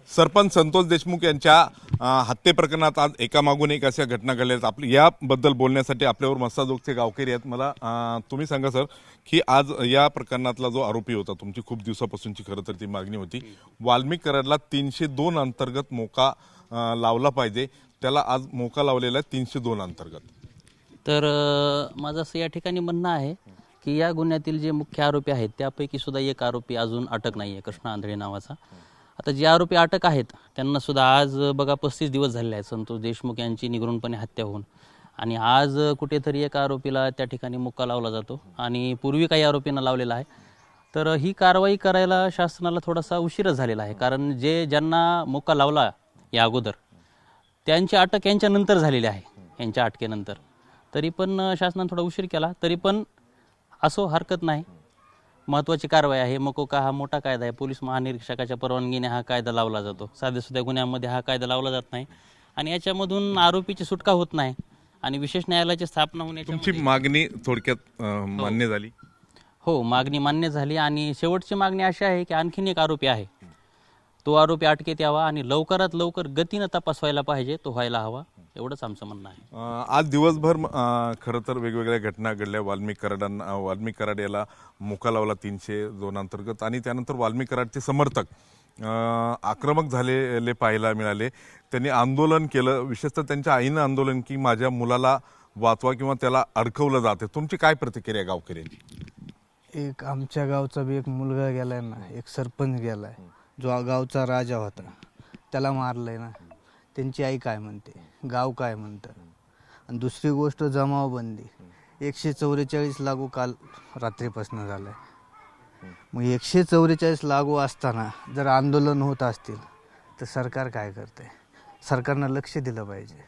सरपंच संतोष देशमुख यांच्या हत्ये प्रकरणात आज एकामागून एक अशा घटना घडल्या आहेत। आपली याबद्दल बोलण्यासाठी आपल्यावर मस्साजोगचे गावकरी आहेत। मला तुम्ही सांगा सर की आज या प्रकरणातला जो आरोपी होता, तुमची खूप दिवसापासूनची खरं तर ती मागणी होती, वाल्मिक कराडला 302 अंतर्गत मोका लावला पाहिजे, त्याला आज मोका लावलेला आहे 302 अंतर्गत। तर माझं असं या ठिकाणी म्हणणं आहे की या गुन्ह्यातील जे मुख्य आरोपी आहेत त्यापैकी सुद्धा एक आरोपी अजून अटक नाही आहे, कृष्णा आंधळे नावाचा। आता जे आरोपी अटक आहेत त्यांना सुद्धा आज बघा 35 दिवस झालेले आहेत संतोष देशमुख यांची निगरूनपणे हत्या होऊन, आणि आज कुठेतरी एका आरोपीला त्या ठिकाणी मुक्का लावला जातो आणि पूर्वी काही आरोपींना लावलेला आहे। तर ही कारवाई करायला शासनाला थोडासा उशीरच झालेला आहे, कारण ज्यांना मुक्का लावला या अगोदर त्यांची अटक यांच्यानंतर झालेली आहे, यांच्या अटकेनंतर। तरी पण शासनाने थोडा उशीर केला, तरी पण असो हरकत नाही, महत्त्वाची कारवाई आहे। मकोका हा मोठा कायदा आहे, पोलीस महानिरीक्षकाच्या परवानगीने हा कायदा लावला जातो, साध्या गुन्ह्यामध्ये हा कायदा लावला जात नाही आणि याच्यामधून आरोपीची सुटका होत नाही आणि विशेष न्यायालयाची स्थापना होण्याची तुमची मागणी थोडक्यात मान्य झाली? हो, मागणी मान्य झाली आणि शेवटची मागणी अशी आहे की आणखीन एक आरोपी आहे, तो आरोपी अटकेत यावा आणि लवकरात लवकर गतीनं तपास व्हायला पाहिजे, तो व्हायला हवा, एवढंच आमचं म्हणणं आहे। आज दिवसभर खरं तर वेगवेगळ्या घटना घडल्या। वाल्मिक कराड याला मोका लावला 302 अंतर्गत आणि त्यानंतर वाल्मिक कराडचे समर्थक आक्रमक झालेले पाहायला मिळाले। त्यांनी आंदोलन केलं, विशेषतः त्यांच्या आईनं आंदोलन की माझ्या मुलाला वाचवा किंवा त्याला अडकवलं जाते। तुमची काय प्रतिक्रिया गावकऱ्यांची? एक आमच्या गावचा बी एक मुलगा गेलाय ना, एक सरपंच गेलाय, जो गावचा राजा होता, त्याला मारलंय ना। त्यांची आई काय म्हणते, गाव काय म्हणतं? आणि दुसरी गोष्ट जमावबंदी 144 लागू काल रात्रीपासून झालंय। मग 144 लागू असताना जर आंदोलन होत असतील तर सरकार काय करते? सरकारनं लक्ष दिलं पाहिजे,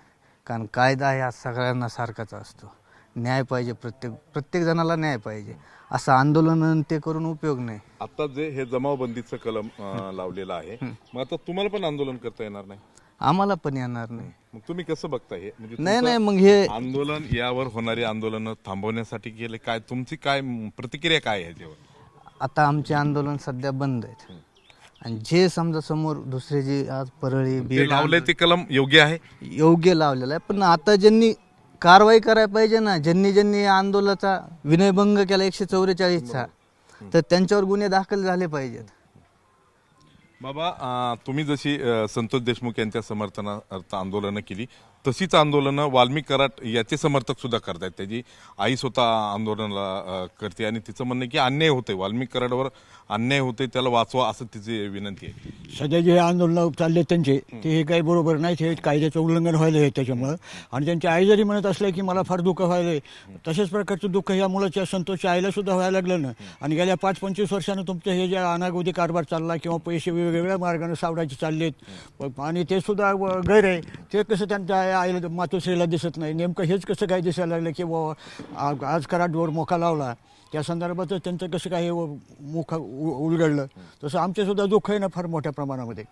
कारण कायदा हा सगळ्यांना सारखाच असतो, न्याय पाहिजे, प्रत्येक जणाला न्याय पाहिजे। असं आंदोलन ते करून उपयोग नाही। आता जे हे जमावबंदीचं कलम लावलेलं आहे, मग आता तुम्हाला पण आंदोलन करता येणार नाही? आम्हाला पण येणार नाही। मग तुम्ही कसं बघता हे? म्हणजे नाही मग हे आंदोलन, यावर होणारी आंदोलन थांबवण्यासाठी केले काय? तुमची काय प्रतिक्रिया काय आहे याच्यावर? आता आमचे आंदोलन सध्या बंद आहेत आणि जे समजा समोर दुसरे जे आज परळी बीड लावले ते कलम योग्य आहे, योग्य लावलेलं आहे, पण आता ज्यांनी कारवाई करायला पाहिजे ना, ज्यांनी आंदोलनाचा विनयभंग केला 144चा, तर त्यांच्यावर गुन्हे दाखल झाले पाहिजेत। बाबा, तुम्ही जशी संतोष देशमुख यांच्या समर्थनार्थ आंदोलनं केली, तशीच आंदोलनं वाल्मिक कराड याचे समर्थक सुद्धा करतायत। त्याची आई स्वतः आंदोलनाला करते आणि तिचं म्हणणं की अन्याय होते, वाल्मिक कराडवर अन्याय होते, त्याला वाचवा असं तिची विनंती आहे। सध्या जे आंदोलन चालले त्यांचे ते हे काही बरोबर नाही, हे कायद्याचं उल्लंघन व्हायलं आहे त्याच्यामुळं। आणि त्यांची आई जरी म्हणत असले की मला फार दुःख व्हायलंय, तशाच प्रकारचं दुःख या मुलाच्या संतोषच्या आईला सुद्धा व्हायला लागलं ना। आणि गेल्या 5-25 वर्षानं तुमचं हे जे अनागोदी कारभार चालला किंवा पैसे वेगवेगळ्या मार्गाने सावडायचे चाललेत आणि ते सुद्धा गैर आहे, ते कसं त्यांच्या आईला मातोश्रीला दिसत नाही? नेमकं हेच कसं काय दिसायला लागलं की आज कराडवर मोका लावला, त्या संदर्भात त्यांचं कसं काय मुख उलगडलं? तसं आमचे सुद्धा दुःख आहे ना फार मोठ्या प्रमाणामध्ये।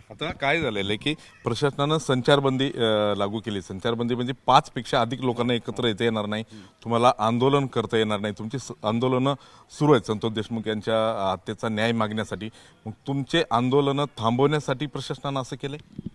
आता काय झालेलं आहे की प्रशासनानं संचारबंदी लागू केली। संचारबंदी म्हणजे 5 पेक्षा अधिक लोकांना एकत्र येता येणार नाही, तुम्हाला आंदोलन करता येणार नाही, तुमची आंदोलनं सुरू आहेत संतोष देशमुख यांच्या हत्येचा न्याय मागण्यासाठी। मग तुमचे आंदोलनं थांबवण्यासाठी प्रशासनानं असं केलंय?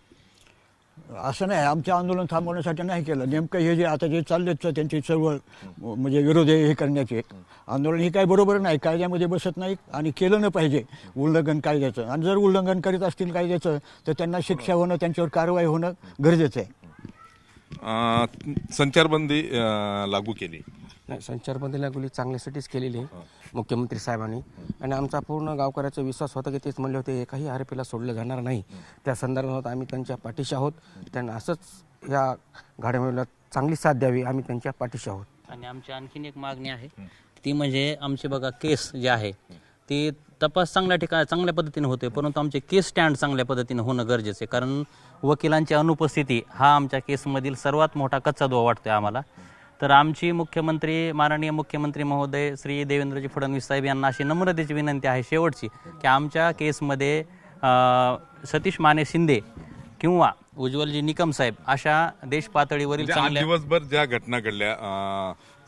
असं नाही, आमचे आंदोलन थांबवण्यासाठी नाही केलं। नेमकं हे जे आता जे चाललेत त्यांची चळवळ म्हणजे विरोध हे करण्याचे आंदोलन, हे काय बरोबर नाही, कायद्यामध्ये बसत नाही आणि केलं नाही पाहिजे उल्लंघन कायद्याचं। आणि जर उल्लंघन करीत असतील कायद्याचं तर त्यांना शिक्षा होणं, त्यांच्यावर कारवाई होणं गरजेचं आहे। संचारबंदी लागू केली नाही, संचारबंदी लागू चांगल्यासाठीच केलेली आहे मुख्यमंत्री साहेबांनी, आणि आमचा पूर्ण गावकऱ्याचा विश्वास होता की तेच म्हणले होते एकाही आरोपीला सोडलं जाणार नाही। त्या संदर्भात आम्ही त्यांच्या पाठीशी आहोत, त्यांना असंच या घडामोडीला चांगली साथ द्यावी, आम्ही त्यांच्या पाठीशी आहोत। आणि आमची आणखीन एक मागणी आहे, ती म्हणजे आमचे बघा केस जे आहे ती तपास चांगल्या पद्धतीने होते, परंतु आमचे केस स्टँड चांगल्या पद्धतीने होणं गरजेचं आहे, कारण वकिलांची अनुपस्थिती हा आमच्या केसमधील सर्वात मोठा कच्चा दुवा वाटतोय आम्हाला। तर आमची माननीय मुख्यमंत्री महोदय श्री देवेंद्रजी फडणवीस साहेब यांना अशी नम्रतेची विनंती आहे शेवटची की आमच्या केसमध्ये सतीश माने शिंदे किंवा उज्ज्वलजी निकम साहेब अशा देश पातळीवरील चांगल्या दिवसभर ज्या घटना घडल्या,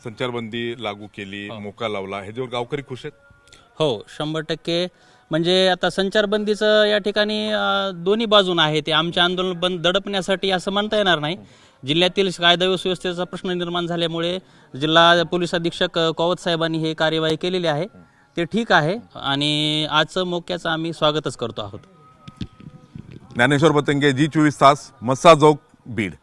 संचारबंदी लागू केली, मोका लावला, ह्याच्यावर गावकरी खुश आहेत? हो, 100% म्हणजे आता संचारबंदीचं या ठिकाणी दोन्ही बाजून आहे. ते आमचे आंदोलन बंद दडपण्यासाठी असं म्हणता येणार नाही. जिल्ह्यातील कायदा व सुव्यवस्थेचा प्रश्न निर्माण झाल्यामुळे जिल्हा पोलीस अधीक्षक कौवत साहेबांनी हे कार्यवाही केलेली आहे. ते ठीक आहे आणि आजचं मोक्याचं आम्ही स्वागतच करतो आहोत. ज्ञानेश्वर पतंगे, जी 24 तास, मस्सा चौक, बीड.